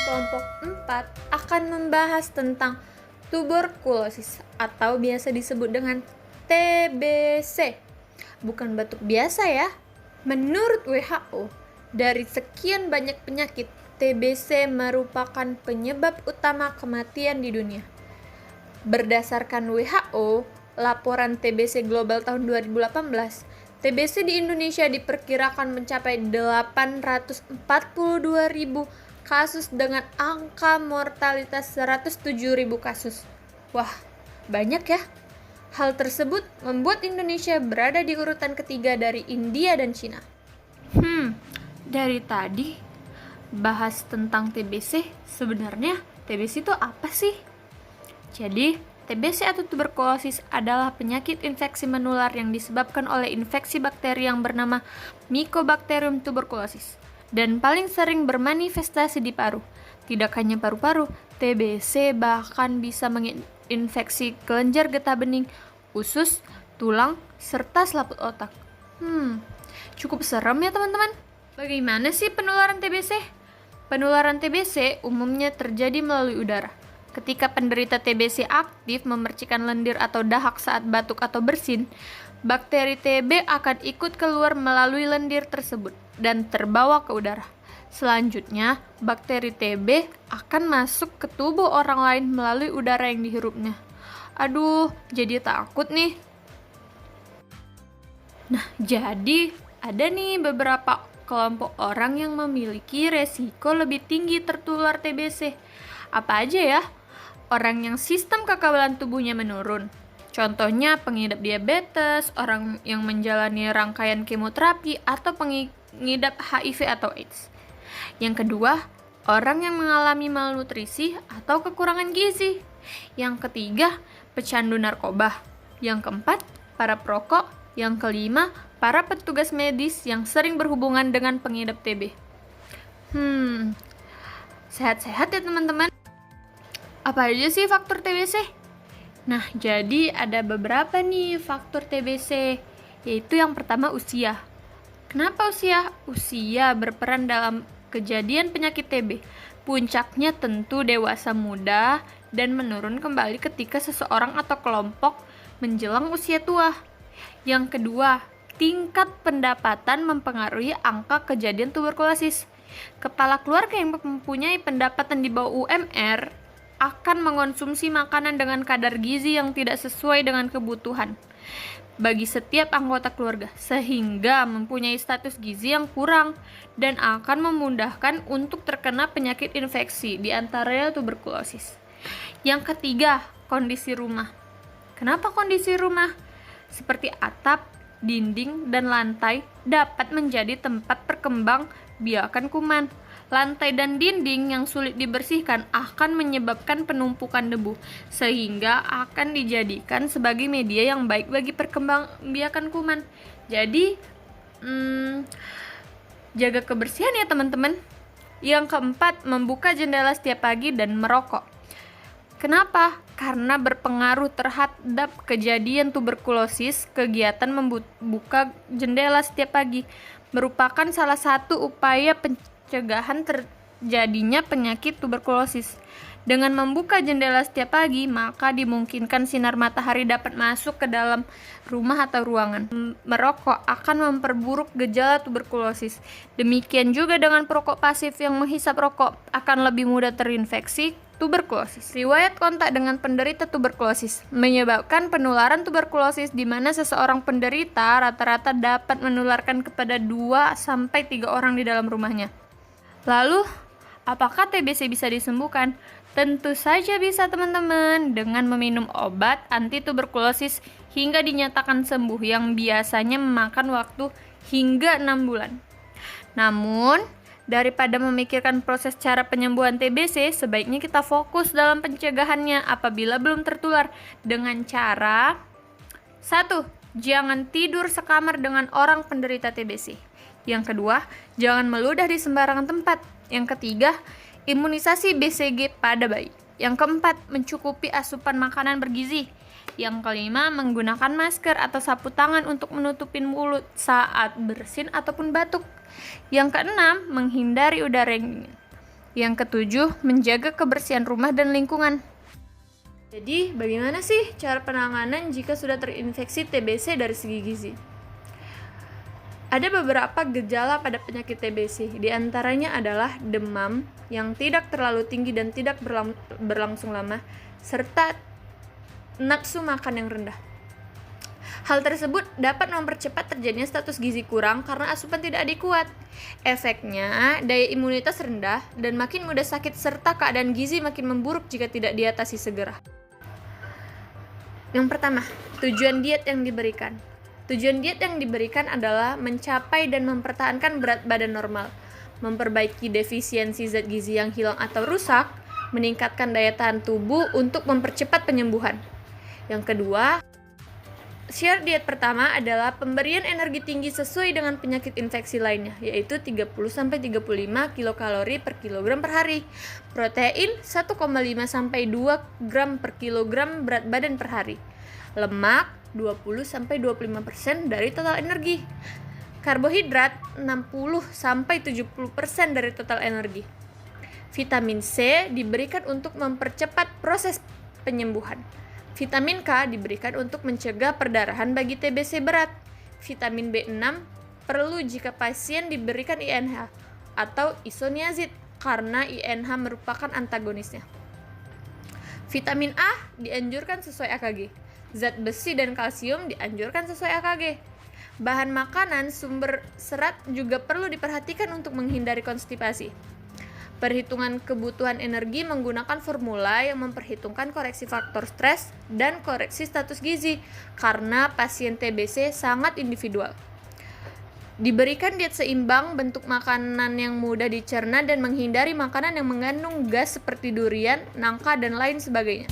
kelompok 4 akan membahas tentang tuberkulosis atau biasa disebut dengan TBC. Bukan batuk biasa ya. Menurut WHO, dari sekian banyak penyakit, TBC merupakan penyebab utama kematian di dunia. Berdasarkan WHO, laporan TBC global tahun 2018, TBC di Indonesia diperkirakan mencapai 842.000 kasus dengan angka mortalitas 107.000 kasus. Wah, banyak ya. Hal tersebut membuat Indonesia berada di urutan ketiga dari India dan Cina. Dari tadi bahas tentang TBC, sebenarnya TBC itu apa sih? Jadi, TBC atau tuberkulosis adalah penyakit infeksi menular yang disebabkan oleh infeksi bakteri yang bernama Mycobacterium tuberculosis dan paling sering bermanifestasi di paru. Tidak hanya paru-paru, TBC bahkan bisa menginfeksi kelenjar getah bening, usus, tulang, serta selaput otak. Cukup serem ya teman-teman. Bagaimana sih penularan TBC? Penularan TBC umumnya terjadi melalui udara. Ketika penderita TBC aktif memercikan lendir atau dahak saat batuk atau bersin, bakteri TB akan ikut keluar melalui lendir tersebut dan terbawa ke udara. Selanjutnya, bakteri TB akan masuk ke tubuh orang lain melalui udara yang dihirupnya. Aduh, jadi takut nih. Nah, jadi ada nih beberapa kelompok orang yang memiliki resiko lebih tinggi tertular TBC. Apa aja ya? Orang yang sistem kekebalan tubuhnya menurun. Contohnya pengidap diabetes, orang yang menjalani rangkaian kemoterapi, atau pengidap HIV atau AIDS. Yang kedua, orang yang mengalami malnutrisi atau kekurangan gizi. Yang ketiga, pecandu narkoba. Yang keempat, para perokok. Yang kelima, para petugas medis yang sering berhubungan dengan pengidap TB. Sehat-sehat ya teman-teman. Apa aja sih faktor TBC? Nah, jadi ada beberapa nih faktor TBC, yaitu yang pertama usia. Kenapa usia? Usia berperan dalam kejadian penyakit TB. Puncaknya tentu dewasa muda dan menurun kembali ketika seseorang atau kelompok menjelang usia tua. Yang kedua, tingkat pendapatan mempengaruhi angka kejadian tuberkulosis. Kepala keluarga yang mempunyai pendapatan di bawah UMR akan mengonsumsi makanan dengan kadar gizi yang tidak sesuai dengan kebutuhan bagi setiap anggota keluarga, sehingga mempunyai status gizi yang kurang dan akan memudahkan untuk terkena penyakit infeksi, di antaranya tuberkulosis. Yang ketiga, kondisi rumah. Kenapa kondisi rumah? Seperti atap, dinding, dan lantai dapat menjadi tempat berkembang biakan kuman. Lantai dan dinding yang sulit dibersihkan akan menyebabkan penumpukan debu, sehingga akan dijadikan sebagai media yang baik bagi perkembangbiakan kuman. Jadi, jaga kebersihan ya teman-teman. Yang keempat, membuka jendela setiap pagi dan merokok. Kenapa? Karena berpengaruh terhadap kejadian tuberkulosis. Kegiatan membuka jendela setiap pagi merupakan salah satu upaya pencegahan terjadinya penyakit tuberkulosis. Dengan membuka jendela setiap pagi, maka dimungkinkan sinar matahari dapat masuk ke dalam rumah atau ruangan. Merokok akan memperburuk gejala tuberkulosis. Demikian juga dengan perokok pasif yang menghisap rokok akan lebih mudah terinfeksi tuberkulosis. Riwayat kontak dengan penderita tuberkulosis menyebabkan penularan tuberkulosis di mana seseorang penderita rata-rata dapat menularkan kepada 2-3 orang di dalam rumahnya. Lalu, apakah TBC bisa disembuhkan? Tentu saja bisa teman-teman, dengan meminum obat anti tuberkulosis hingga dinyatakan sembuh yang biasanya memakan waktu hingga 6 bulan. Namun, daripada memikirkan proses cara penyembuhan TBC, sebaiknya kita fokus dalam pencegahannya apabila belum tertular dengan cara 1. Jangan tidur sekamar dengan orang penderita TBC. Yang kedua, jangan meludah di sembarangan tempat. Yang ketiga, imunisasi BCG pada bayi. Yang keempat, mencukupi asupan makanan bergizi. Yang kelima, menggunakan masker atau sapu tangan untuk menutupi mulut saat bersin ataupun batuk. Yang keenam, menghindari udara yang dingin. Yang ketujuh, menjaga kebersihan rumah dan lingkungan. Jadi, bagaimana sih cara penanganan jika sudah terinfeksi TBC dari segi gizi? Ada beberapa gejala pada penyakit TBC, di antaranya adalah demam yang tidak terlalu tinggi dan tidak berlangsung lama, serta nafsu makan yang rendah. Hal tersebut dapat mempercepat terjadinya status gizi kurang karena asupan tidak adekuat. Efeknya, daya imunitas rendah dan makin mudah sakit serta keadaan gizi makin memburuk jika tidak diatasi segera. Yang pertama, tujuan diet yang diberikan. Tujuan diet yang diberikan adalah mencapai dan mempertahankan berat badan normal, memperbaiki defisiensi zat gizi yang hilang atau rusak, meningkatkan daya tahan tubuh untuk mempercepat penyembuhan. Yang kedua, syarat diet pertama adalah pemberian energi tinggi sesuai dengan penyakit infeksi lainnya, yaitu 30-35 kilokalori per kilogram per hari. Protein 1,5-2 gram per kilogram berat badan per hari. Lemak 20-25% dari total energi. Karbohidrat 60-70% dari total energi. Vitamin C diberikan untuk mempercepat proses penyembuhan. Vitamin K diberikan untuk mencegah perdarahan bagi TBC berat. Vitamin B6 perlu jika pasien diberikan INH atau isoniazid karena INH merupakan antagonisnya. Vitamin A dianjurkan sesuai AKG. Zat besi dan kalsium dianjurkan sesuai AKG. Bahan makanan sumber serat juga perlu diperhatikan untuk menghindari konstipasi. Perhitungan kebutuhan energi menggunakan formula yang memperhitungkan koreksi faktor stres dan koreksi status gizi karena pasien TBC sangat individual. Diberikan diet seimbang, bentuk makanan yang mudah dicerna dan menghindari makanan yang mengandung gas seperti durian, nangka, dan lain sebagainya.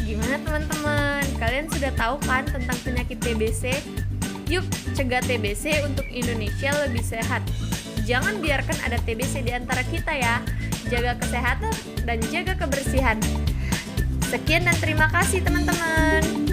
Gimana teman-teman? Kalian sudah tahu kan tentang penyakit TBC? Yuk, cegah TBC untuk Indonesia lebih sehat. Jangan biarkan ada TBC di antara kita ya. Jaga kesehatan dan jaga kebersihan. Sekian dan terima kasih teman-teman.